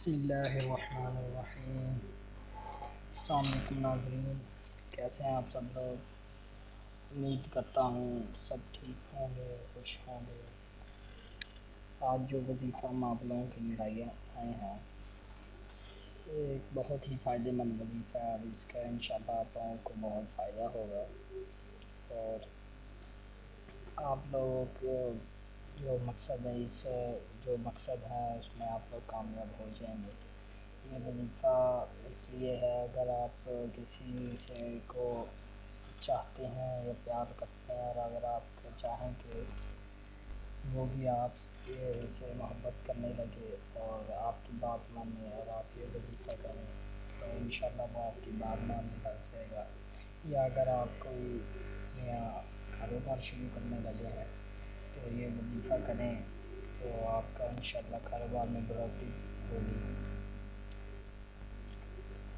بسم اللہ الرحمن الرحیم۔ السلام علیکم ناظرین، کیسے ہیں آپ سب لوگ؟ امید کرتا ہوں سب ٹھیک ہوں گے، خوش ہوں گے۔ آج جو وظیفہ ہم آپ لوگوں کے لیے آئے ہیں ایک بہت ہی فائدہ مند وظیفہ ہے، اب اس کا انشاءاللہ آپ لوگوں کو بہت فائدہ ہوگا، اور آپ لوگوں کو جو مقصد ہے اس میں آپ لوگ کامیاب ہو جائیں گے۔ یہ وظیفہ اس لیے ہے، اگر آپ کسی سے کو چاہتے ہیں یا پیار کرتے ہیں، اور اگر آپ چاہیں کہ وہ بھی آپ سے محبت کرنے لگے اور آپ کی بات مانے اور آپ یہ وظیفہ کریں، تو انشاءاللہ وہ آپ کی بات ماننے لگ جائے گا۔ یا اگر آپ کوئی نیا کاروبار شروع کرنے لگے ہیں تو یہ وظیفہ کریں تو آپ کا انشاءاللہ کاروبار میں بڑھوتری ہوگی۔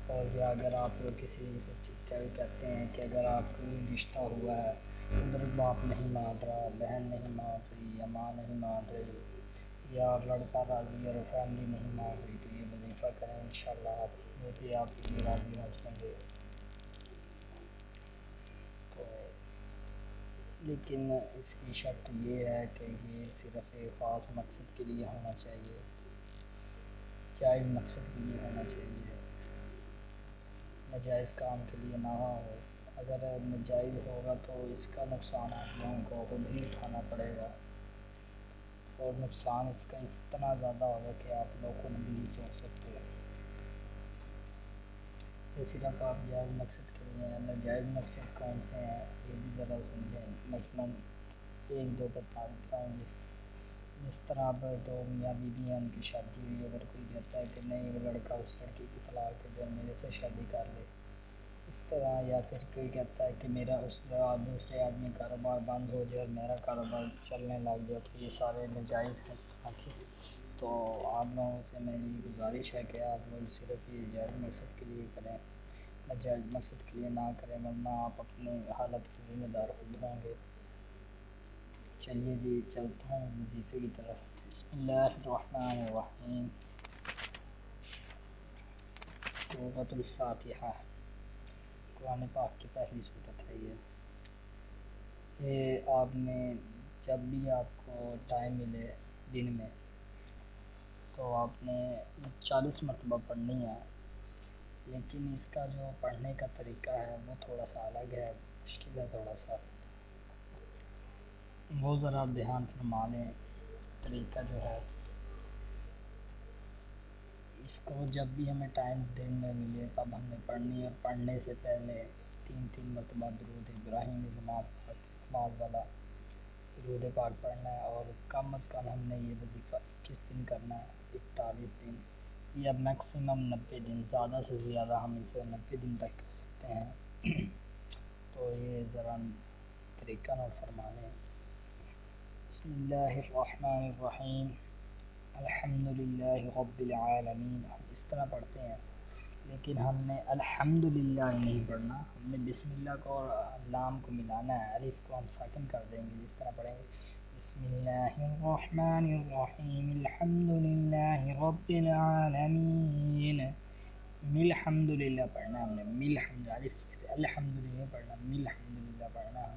اور یا اگر آپ کسی سے کہتے ہیں کہ اگر آپ کوئی رشتہ ہوا ہے، ادھر باپ نہیں مان رہا، بہن نہیں مان رہی، یا ماں نہیں مان رہی، یا لڑکا راضی اور فیملی نہیں مان رہی، تو یہ وظیفہ کریں، انشاءاللہ وہ بھی آپ کے لیے راضی ہو جائیں گے۔ تو لیکن اس کی شرط یہ ہے کہ یہ صرف ایک خاص مقصد کے لیے ہونا چاہیے، جائز مقصد کے لیے ہونا چاہیے، ناجائز کام کے لیے نہ ہو۔ اگر ناجائز ہوگا تو اس کا نقصان آپ لوگوں کو خود ہی اٹھانا پڑے گا، اور نقصان اس کا اتنا زیادہ ہوگا کہ آپ لوگ خود بھی نہیں سوچ سکتے۔ یہ صرف آپ جائز مقصد کے لیے ہیں، ناجائز مقصد کون سے ہیں یہ بھی ذرا سمجھیں۔ مثلاً ایک دو بتا دیتا ہوں، جس طرح اب دو میاں بیوی ہیں، ان کی شادی ہوئی، اگر کوئی کہتا ہے کہ نہیں وہ لڑکا اس لڑکی کی طلاق دے دے، میرے سے شادی کر لے، اس طرح، یا پھر کوئی کہتا ہے کہ میرا دوسرے آدمی کاروبار بند ہو جائے اور میرا کاروبار چلنے لگ جائے، تو یہ سارے ناجائز ہیں اس طرح کے۔ تو آپ لوگوں سے میری گزارش ہے کہ آپ لوگ صرف یہ جائز مقصد کے لیے کریں، ناجائز مقصد کے لیے نہ کریں، ورنہ آپ اپنے حالت کے ذمہ دار خود ہوں گے۔ چلیے جی، چلتا ہوں وظیفے کی طرف۔ بسم اللہ الرحمن الرحیم۔ سورۃ الفاتحہ قرآن پاک کی پہلی سورت ہے یہ آپ نے جب بھی آپ کو ٹائم ملے دن میں تو آپ نے 40 مرتبہ پڑھنی ہے، لیکن اس کا جو پڑھنے کا طریقہ ہے وہ تھوڑا سا الگ ہے، مشکل ہے تھوڑا سا، وہ ذرا دھیان فرما لیں۔ طریقہ جو ہے اس کو جب بھی ہمیں ٹائم دن میں ملے تب ہم نے پڑھنی ہے، اور پڑھنے سے پہلے 3 مرتبہ درود ابراہیمی نماز والا درود پاک پڑھنا ہے، اور کم از کم ہم نے یہ وظیفہ 21 دن کرنا ہے، 41 دن یا میکسیمم 90 دن، زیادہ سے زیادہ ہم اسے 90 دن تک کر سکتے ہیں۔ تو یہ ذرا طریقہ نوٹ فرما لیں۔ بسم اللہ الرحمن الرحیم، الحمدللہ رب العالمین، ہم اس طرح پڑھتے ہیں، لیکن ہم نے الحمدللہ نہیں پڑھنا، ہم نے بسم اللہ کو اور لام کو ملانا ہے، الف کو ہم ساکن کر دیں گے، اس طرح پڑھیں گے بسم اللہ الرحمن الرحیم الحمدللہ رب العالمین۔ الحمدللہ پڑھنا ہے ہم نے، الف سے الحمدللہ پڑھنا، الحمدللہ پڑھنا ہے۔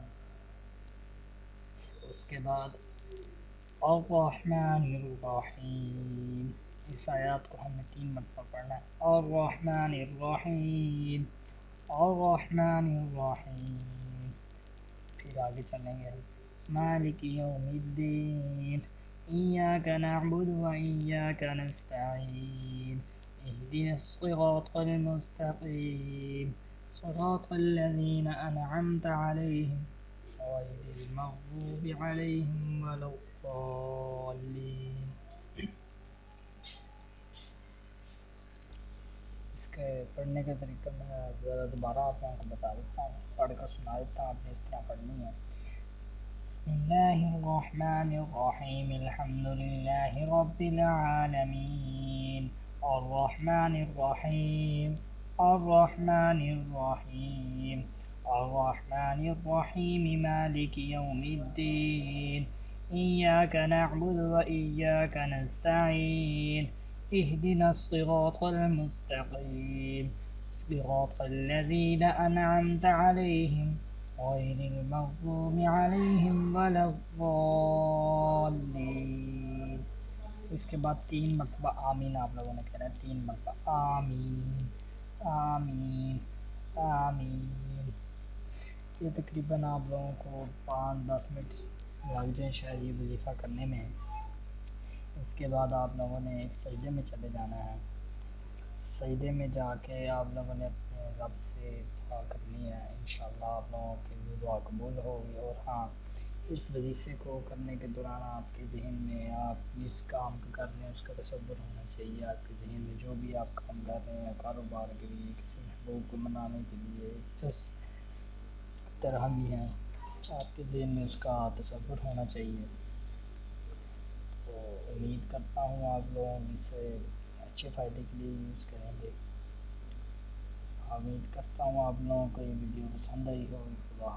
اس کے بعد الرحمن الرحیم، اس آیات کو ہم نے 3 مرتبہ پڑھنا ہے، الرحمن الرحیم، الرحمن الرحیم۔ پھر آگے چلیں گے، مالک یوم الدین، ایاک نعبد و ایاک نستعین، اہدنا الصراط المستقیم، صراط الذین انعمت علیہم غیر المغضوب علیہم ولا الضالین۔ اس کے پڑھنے کا طریقہ میں ذرا دوبارہ آپ لوگوں کو بتا دیتا ہوں، پڑھ کر سنا دیتا ہوں، آپ نے اس طرح پڑھنی ہے۔ بسم اللہ الرحمن الرحیم، الحمدللہ رب العالمین، الرحمن الرحیم، الرحمن الرحیم، الرحمن الرحیم، مالک یوم الدین، ایاک نعبد و ایاک نستعین، اهدنا الصراط المستقيم صراط الذين أنعمت عليهم غير المغضوب عليهم ولا الضالين. اس کے بعد 3 مرتبہ آمین آپ لوگوں نے کہنا ہے، 3 مرتبہ آمین آمین آمین۔ یہ تقریباً آپ لوگوں کو 5-10 منٹ لگ جائیں شاید یہ وظیفہ کرنے میں۔ اس کے بعد آپ لوگوں نے ایک سجدے میں چلے جانا ہے، سجدے میں جا کے آپ لوگوں نے اپنے رب سے دعا کرنی ہے، انشاءاللہ آپ لوگوں کی دعا قبول ہوگی۔ اور ہاں، اس وظیفے کو کرنے کے دوران آپ کے ذہن میں آپ جس کام کو کر رہے ہیں اس کا تصور ہونا چاہیے آپ کے ذہن میں، جو بھی آپ کام کر رہے ہیں کاروبار کے لیے، کسی محبوب کو منانے کے لیے، جس طرح بھی ہیں آپ کے ذہن میں اس کا تصور ہونا چاہیے۔ تو امید کرتا ہوں آپ لوگ اسے اچھے فائدے کے لیے یوز کریں گے۔ امید کرتا ہوں آپ لوگوں کو یہ ویڈیو پسند آئی ہوگی۔ خدا حافظ۔